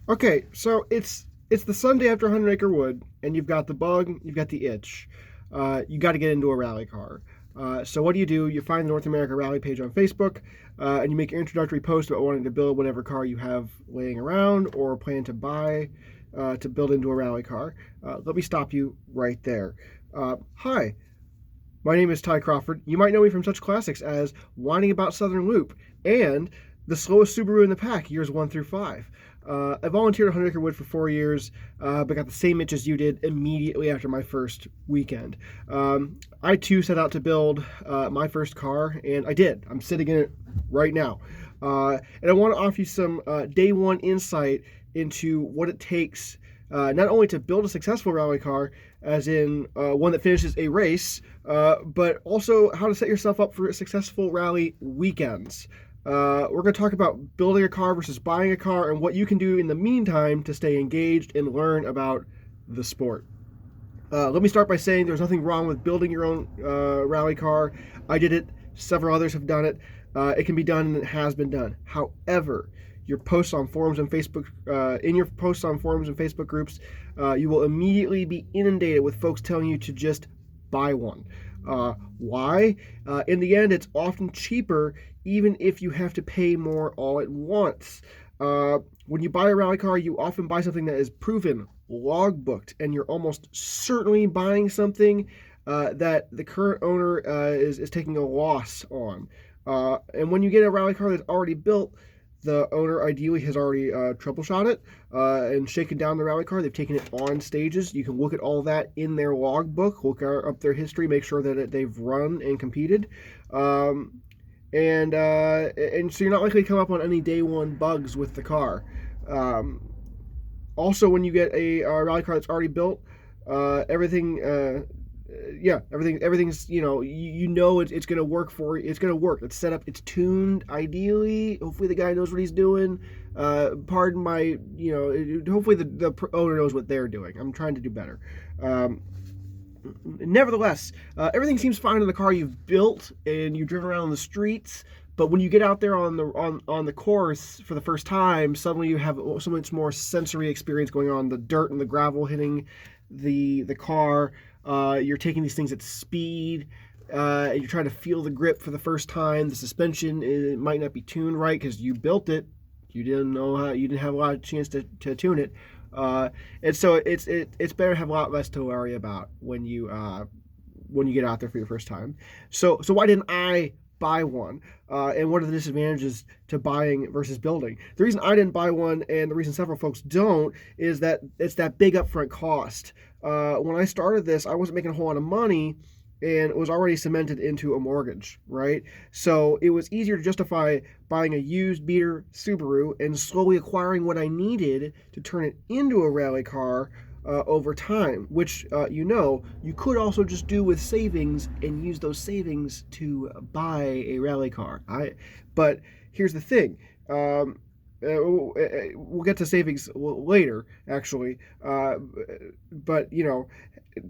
Okay, so it's the Sunday after 100 Acre Wood, and you've got the bug, you've got the itch. You got to get into a rally car. So what do? You find the North America Rally page on Facebook, and you make your introductory post about wanting to build whatever car you have laying around or plan to buy to build into a rally car. Let me stop you right there. Hi, my name is Ty Crawford. You might know me from such classics as Whining About Southern Loop and The Slowest Subaru in the Pack, years 1 through 5. I volunteered at 100 Acre Wood for 4 years, but got the same itch as you did immediately after my first weekend. I too set out to build my first car, and I did. I'm sitting in it right now. And I want to offer you some day one insight into what it takes not only to build a successful rally car, as in one that finishes a race, but also how to set yourself up for successful rally weekends. We're going to talk about building a car versus buying a car and what you can do in the meantime to stay engaged and learn about the sport. Let me start by saying there's nothing wrong with building your own rally car. I did it, several others have done it. It can be done and it has been done. However, your posts on forums and Facebook, in your posts on forums and Facebook groups, you will immediately be inundated with folks telling you to just buy one. Why? In the end, it's often cheaper, even if you have to pay more all at once. When you buy a rally car, you often buy something that is proven, logbooked, and you're almost certainly buying something that the current owner is taking a loss on. And when you get a rally car that's already built, the owner ideally has already troubleshot it and shaken down the rally car. They've taken it on stages. You can look at all that in their logbook, look up their history, make sure that they've run and competed. And so you're not likely to come up on any day one bugs with the car. Also, when you get a rally car that's already built, everything everything's it's going to work for you. It's going to work. It's set up, it's tuned ideally. Hopefully the guy knows what he's doing. Pardon my, hopefully the owner knows what they're doing. I'm trying to do better. Nevertheless, everything seems fine in the car you've built and you've driven around on the streets. But when you get out there on the course for the first time, suddenly you have so much more sensory experience going on. The dirt and the gravel hitting the car. You're taking these things at speed. You're trying to feel the grip for the first time. The suspension, it might not be tuned right because you built it. You didn't know how. You didn't have a lot of chance to tune it. And so it's better to have a lot less to worry about when you get out there for your first time. So why didn't I buy one? And what are the disadvantages to buying versus building? The reason I didn't buy one, and the reason several folks don't, is that it's that big upfront cost. When I started this, I wasn't making a whole lot of money, and it was already cemented into a mortgage, right? So it was easier to justify buying a used beater Subaru and slowly acquiring what I needed to turn it into a rally car over time, which you could also just do with savings and use those savings to buy a rally car. But here's the thing. We'll get to savings later, actually. But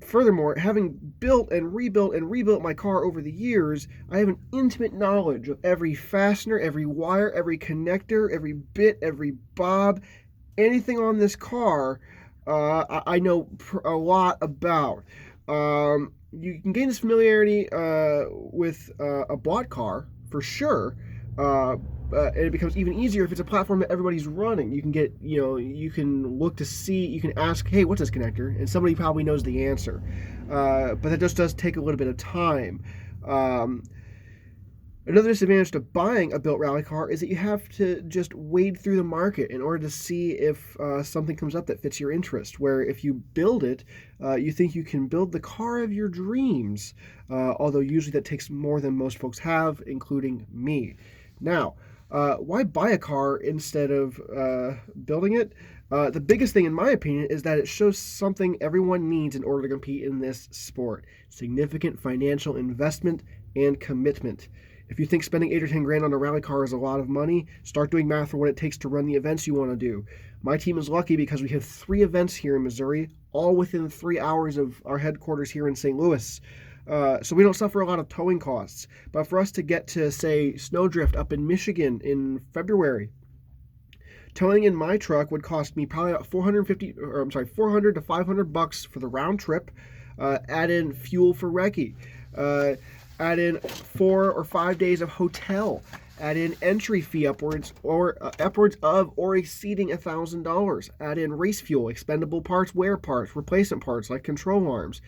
furthermore, having built and rebuilt my car over the years, I have an intimate knowledge of every fastener, every wire, every connector, every bit, every bob, anything on this car. I know a lot about. You can gain this familiarity with a bought car for sure. And it becomes even easier if it's a platform that everybody's running. You can get, you can look to see, you can ask, hey, what's this connector? And somebody probably knows the answer. But that just does take a little bit of time. Another disadvantage to buying a built rally car is that you have to just wade through the market in order to see if something comes up that fits your interest. Where if you build it, you think you can build the car of your dreams, although usually that takes more than most folks have, including me. Now, why buy a car instead of building it? The biggest thing, in my opinion, is that it shows something everyone needs in order to compete in this sport: significant financial investment and commitment. If you think spending 8 or 10 grand on a rally car is a lot of money, start doing math for what it takes to run the events you want to do. My team is lucky because we have 3 events here in Missouri, all within 3 hours of our headquarters here in St. Louis. So we don't suffer a lot of towing costs. But for us to get to, say, Snowdrift up in Michigan in February, Towing in my truck would cost me probably about $400 to $500 for the round trip. Add in fuel for recce. Add in 4 or 5 days of hotel. Add in entry fee upwards of or exceeding $1,000. Add in race fuel, expendable parts, wear parts, replacement parts like control arms.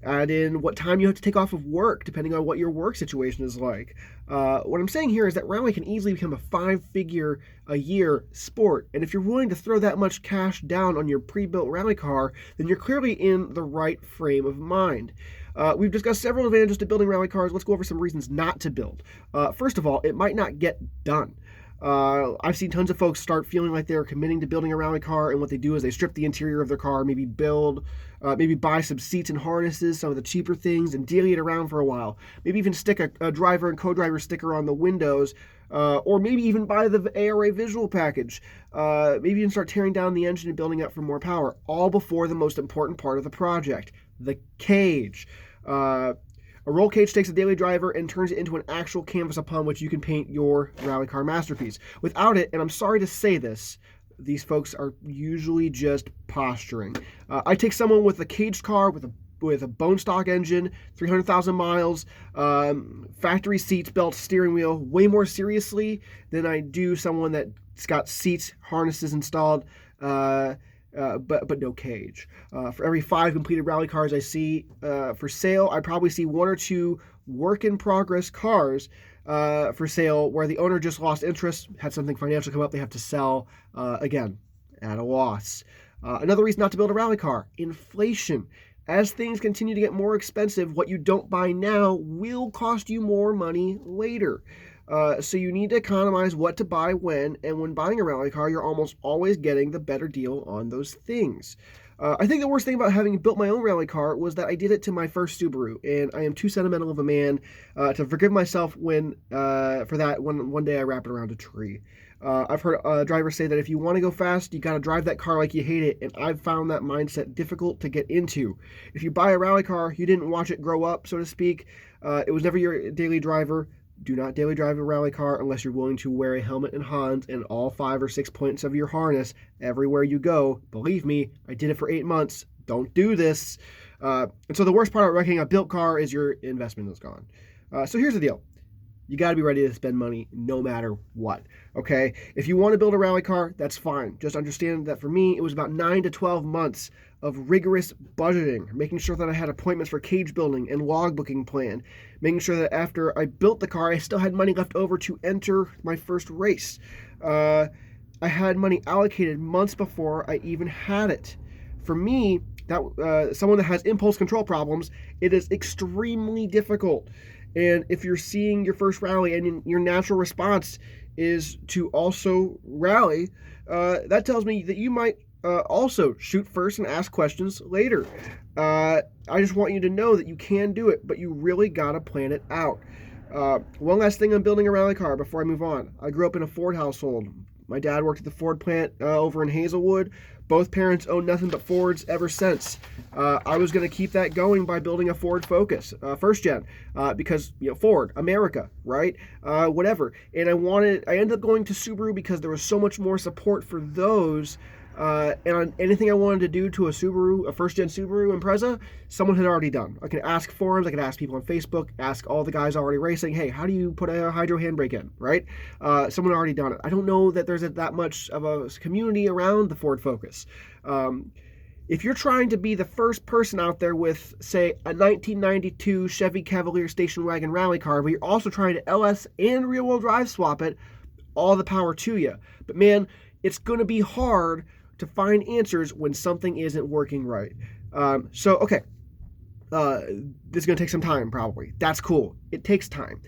Add in what time you have to take off of work, depending on what your work situation is like. What I'm saying here is that rally can easily become a 5-figure a year sport. And if you're willing to throw that much cash down on your pre-built rally car, then you're clearly in the right frame of mind. We've discussed several advantages to building rally cars. Let's go over some reasons not to build. First of all, it might not get done. I've seen tons of folks start feeling like they're committing to building a rally car, and what they do is they strip the interior of their car, maybe buy some seats and harnesses, some of the cheaper things, and daily it around for a while. Maybe even stick a driver and co-driver sticker on the windows, or maybe even buy the ARA visual package. Maybe even start tearing down the engine and building up for more power, all before the most important part of the project, the cage. A roll cage takes a daily driver and turns it into an actual canvas upon which you can paint your rally car masterpiece. Without it, and I'm sorry to say this, these folks are usually just posturing. I take someone with a caged car with a bone stock engine, 300,000 miles, factory seats, belt, steering wheel, way more seriously than I do someone that's got seats, harnesses installed, but no cage. For every 5 completed rally cars I see for sale, I probably see 1 or 2 work-in-progress cars for sale where the owner just lost interest, had something financial come up they have to sell, again, at a loss. Another reason not to build a rally car, inflation. As things continue to get more expensive, what you don't buy now will cost you more money later. So you need to economize what to buy when, and when buying a rally car, you're almost always getting the better deal on those things. I think the worst thing about having built my own rally car was that I did it to my first Subaru, and I am too sentimental of a man to forgive myself for that when one day I wrap it around a tree. I've heard drivers say that if you want to go fast, you got to drive that car like you hate it, and I've found that mindset difficult to get into. If you buy a rally car, you didn't watch it grow up, so to speak. It was never your daily driver. Do not daily drive a rally car unless you're willing to wear a helmet and Hans and all 5 or 6 points of your harness everywhere you go. Believe me, I did it for 8 months. Don't do this. And so the worst part about wrecking a built car is your investment is gone. So here's the deal. You got to be ready to spend money no matter what, okay? If you want to build a rally car, that's fine. Just understand that for me, it was about 9 to 12 months of rigorous budgeting, making sure that I had appointments for cage building and logbooking plan, making sure that after I built the car, I still had money left over to enter my first race. I had money allocated months before I even had it. For me, someone that has impulse control problems, it is extremely difficult. And if you're seeing your first rally and your natural response is to also rally, that tells me that you might also shoot first and ask questions later. I just want you to know that you can do it, but you really got to plan it out. One last thing on building a rally car before I move on. I grew up in a Ford household. My dad worked at the Ford plant over in Hazelwood. Both parents owned nothing but Fords ever since. I was going to keep that going by building a Ford Focus, first gen, because Ford, America, right? Whatever. And I ended up going to Subaru because there was so much more support for those. And on anything I wanted to do to a first-gen Subaru Impreza, someone had already done. I could ask forums, I could ask people on Facebook, ask all the guys already racing, hey, how do you put a hydro handbrake in, right? Someone had already done it. I don't know that there's that much of a community around the Ford Focus. If you're trying to be the first person out there with, say, a 1992 Chevy Cavalier station wagon rally car, but you're also trying to LS and rear-wheel drive swap it, all the power to you. But man, it's going to be hard to find answers when something isn't working right. This is going to take some time, probably. That's cool. It takes time.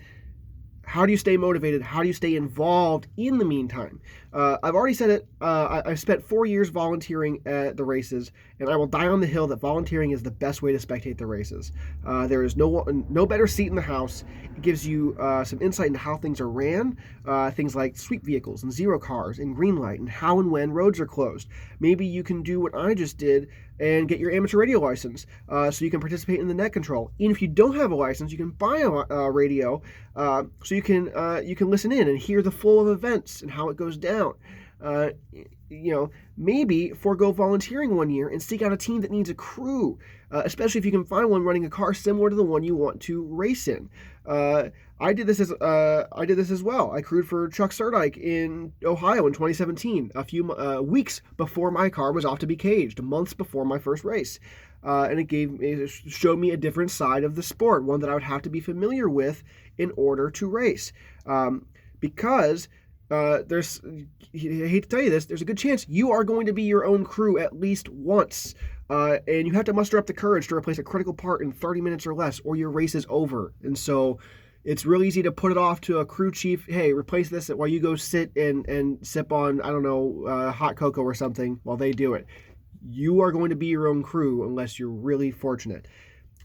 How do you stay motivated? How do you stay involved in the meantime? I've already said it. I've spent 4 years volunteering at the races, and I will die on the hill that volunteering is the best way to spectate the races. There is no better seat in the house. It gives you some insight into how things are ran, things like sweep vehicles and zero cars and green light and how and when roads are closed. Maybe you can do what I just did and get your amateur radio license so you can participate in the net control. And if you don't have a license, you can buy a radio so you can listen in and hear the flow of events and how it goes down. Maybe forego volunteering 1 year and seek out a team that needs a crew, especially if you can find one running a car similar to the one you want to race in. I did this as well. I crewed for Chuck Surdike in Ohio in 2017, a few weeks before my car was off to be caged, months before my first race. And it showed me a different side of the sport, one that I would have to be familiar with in order to race. Because I hate to tell you this, there's a good chance you are going to be your own crew at least once. And you have to muster up the courage to replace a critical part in 30 minutes or less, or your race is over. And so it's real easy to put it off to a crew chief. Hey, replace this while you go sit and sip on, hot cocoa or something while they do it. You are going to be your own crew unless you're really fortunate.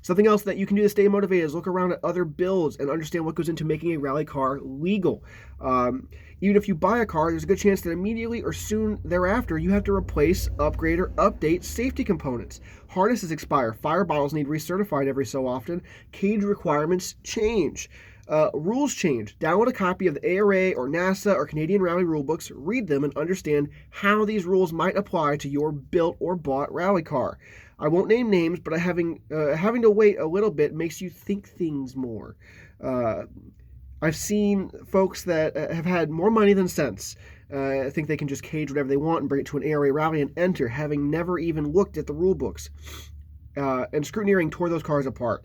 Something else that you can do to stay motivated is look around at other builds and understand what goes into making a rally car legal. Even if you buy a car, there's a good chance that immediately or soon thereafter you have to replace, upgrade, or update safety components. Harnesses expire, fire bottles need recertified every so often, cage requirements change. Rules change. Download a copy of the ARA or NASA or Canadian Rally rulebooks, read them, and understand how these rules might apply to your built or bought rally car. I won't name names, but having to wait a little bit makes you think things more. I've seen folks that have had more money than sense. Think they can just cage whatever they want and bring it to an ARA rally and enter, having never even looked at the rule books. And scrutineering tore those cars apart,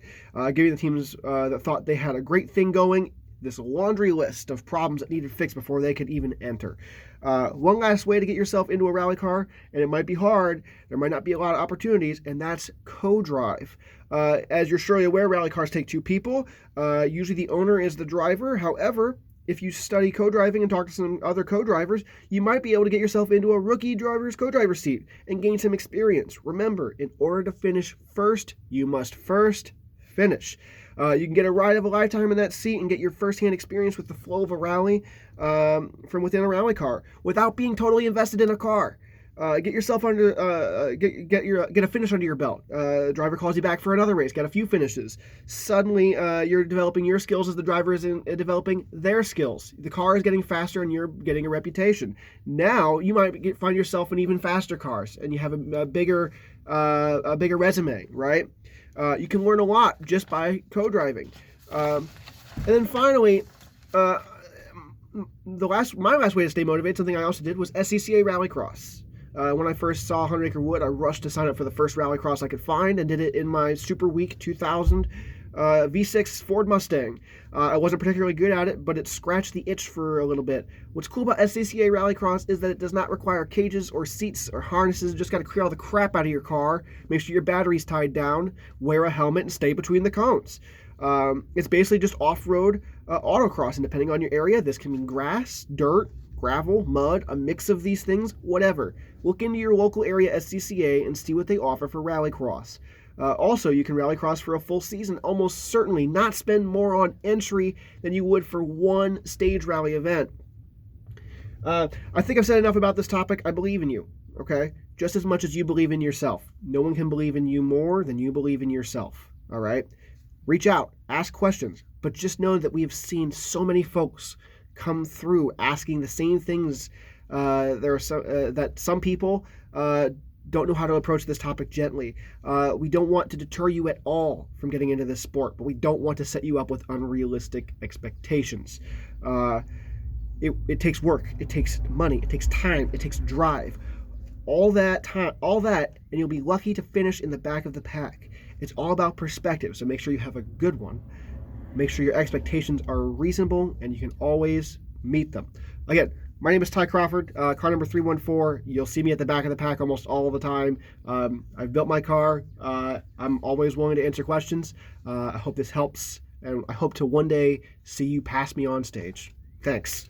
giving the teams that thought they had a great thing going this laundry list of problems that needed fixed before they could even enter. One last way to get yourself into a rally car, and it might be hard, there might not be a lot of opportunities, and that's co-drive. As you're surely aware, rally cars take two people. Usually the owner is the driver. However, if you study co-driving and talk to some other co-drivers, you might be able to get yourself into a rookie driver's co-driver seat and gain some experience. Remember, in order to finish first, you must first finish. You can get a ride of a lifetime in that seat and get your first-hand experience with the flow of a rally from within a rally car without being totally invested in a car. Get yourself under, get a finish under your belt. Driver calls you back for another race. Get a few finishes. Suddenly, you're developing your skills as the driver is developing their skills. The car is getting faster, and you're getting a reputation. Now, you might find yourself in even faster cars, and you have a bigger resume, right? You can learn a lot just by co-driving. And then finally, my last way to stay motivated, something I also did, was SCCA Rallycross. When I first saw 100 Acre Wood, I rushed to sign up for the first Rallycross I could find and did it in my Super Week 2000 V6 Ford Mustang. I wasn't particularly good at it, but it scratched the itch for a little bit. What's cool about SCCA Rallycross is that it does not require cages or seats or harnesses. You just got to clear all the crap out of your car, make sure your battery's tied down, wear a helmet, and stay between the cones. It's basically just off-road autocross, and depending on your area, this can mean grass, dirt, gravel, mud, a mix of these things, whatever. Look into your local area SCCA and see what they offer for Rallycross. Also, you can Rallycross for a full season, almost certainly not spend more on entry than you would for one stage rally event. I think I've said enough about this topic. I believe in you, okay? Just as much as you believe in yourself. No one can believe in you more than you believe in yourself, all right? Reach out, ask questions, but just know that we have seen so many folks come through asking the same things. That some people don't know how to approach this topic gently. We don't want to deter you at all from getting into this sport, but we don't want to set you up with unrealistic expectations. It takes work, it takes money, it takes time, it takes drive. All that, and you'll be lucky to finish in the back of the pack. It's all about perspective, so make sure you have a good one. Make sure your expectations are reasonable, and you can always meet them. Again, my name is Ty Crawford, car number 314. You'll see me at the back of the pack almost all the time. I've built my car. I'm always willing to answer questions. I hope this helps, and I hope to one day see you pass me on stage. Thanks.